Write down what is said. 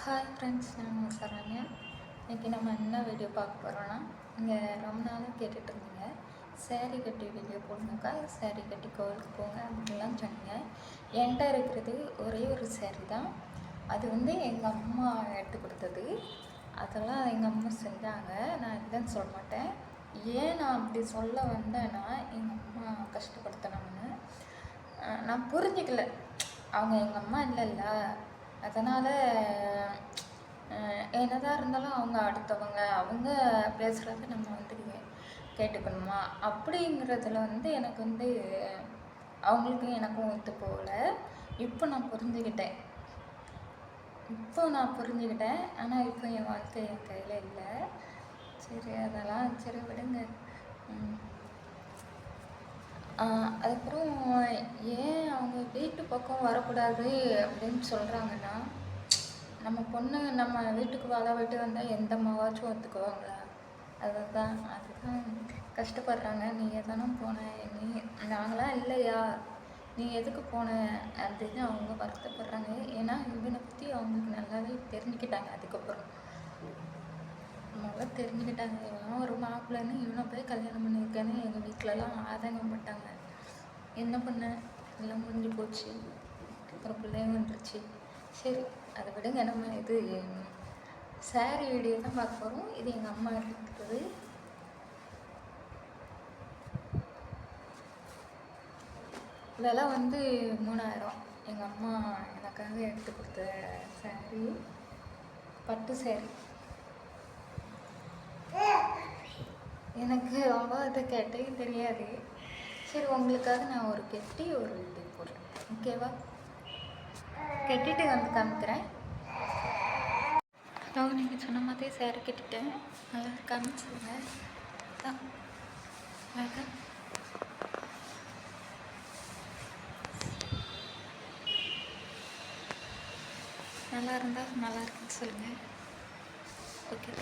Hi friends, நான் சரண்யா. இன்றைக்கி நம்ம என்ன வீடியோ பார்க்க போகிறோன்னா, இங்கே ரொம்ப நாளாக கேட்டுட்டு இருந்தீங்க, சேரீ கட்டி வீடியோ போடணுக்கா, சேரீ கட்டி கோவிலுக்கு போங்க அப்படின்லாம் சொன்னீங்க. என்கிட்ட இருக்கிறது ஒரே ஒரு சேரீ தான். அது வந்து எங்கள் அம்மா எடுத்து கொடுத்தது. அதெல்லாம் எங்கள் அம்மா செஞ்சாங்க. நான் இல்லைன்னு சொல்ல மாட்டேன். ஏன் நான் அப்படி சொல்ல வந்தேன்னா, எங்கள் அம்மா கஷ்டப்படுத்தினாங்கன்னு நான் புரிஞ்சிக்கல. அவங்க எங்கள் அம்மா இல்லைல்ல, அதனால் என்னதான் இருந்தாலும் அவங்க அடுத்தவங்க, அவங்க பேசுகிறத நம்ம வந்து கேட்டுக்கணுமா அப்படிங்கிறதுல வந்து எனக்கு வந்து அவங்களுக்கும் எனக்கும் ஒத்து போகல. இப்போ நான் புரிஞ்சுக்கிட்டேன். ஆனால் இப்போ என் வாழ்க்கை என் கையில் இல்லை. சரி, அதெல்லாம் சரி விடுங்க. அதுக்கப்புறம் ஏன் அவங்க வீட்டு பக்கம் வரக்கூடாது அப்படின்னு சொல்கிறாங்கன்னா, நம்ம பொண்ணு நம்ம வீட்டுக்கு விட்டு வந்தால் எந்த அம்மாவாச்சும் ஒத்துக்குவாங்களா? அதுதான் கஷ்டப்படுறாங்க. நீ எதானே போன, நீ நாங்களாம் இல்லையா, நீ எதுக்கு போன அப்படின்னு அவங்க வருத்தப்படுறாங்க. ஏன்னா இவனை பற்றி அவங்களுக்கு நல்லாவே தெரிஞ்சுக்கிட்டாங்க. அதுக்கப்புறம் தெரிஞ்சுக்கிட்டாங்க, இவன் ஒரு மாப்பிள்ளைன்னு இவனை போய் கல்யாணம் பண்ணியிருக்கேன்னு எங்கள் வீட்டிலலாம் ஆதங்கப்பட்டாங்க. என்ன பண்ண, எல்லாம் முடிஞ்சு போச்சு, அப்புறம் பிள்ளையும் வந்துருச்சு. சரி, அதை விடுங்க. நம்ம இது சாரீ வீடியோ தான் பார்க்க போகிறோம். இது எங்கள் அம்மா எடுத்துக்கிட்டது. விலை வந்து 3000. எங்கள் அம்மா எனக்காக எடுத்து கொடுத்த சாரீ, பட்டு சாரீ. எனக்கு ரொம்ப அதை கேட்டே தெரியாது. சரி, உங்களுக்காக நான் ஒரு கெட்டி ஒரு வீடியோ போடுறேன், ஓகேவா? கட்டிட்டு வந்து காமிக்கிறேன். நீங்கள் சொன்ன மாதிரி சேரீ கட்டிட்டேன். நல்லா காமிச்சுங்க. நல்லா இருந்தால் நல்லா இருக்குன்னு சொல்லுங்கள். ஓகே.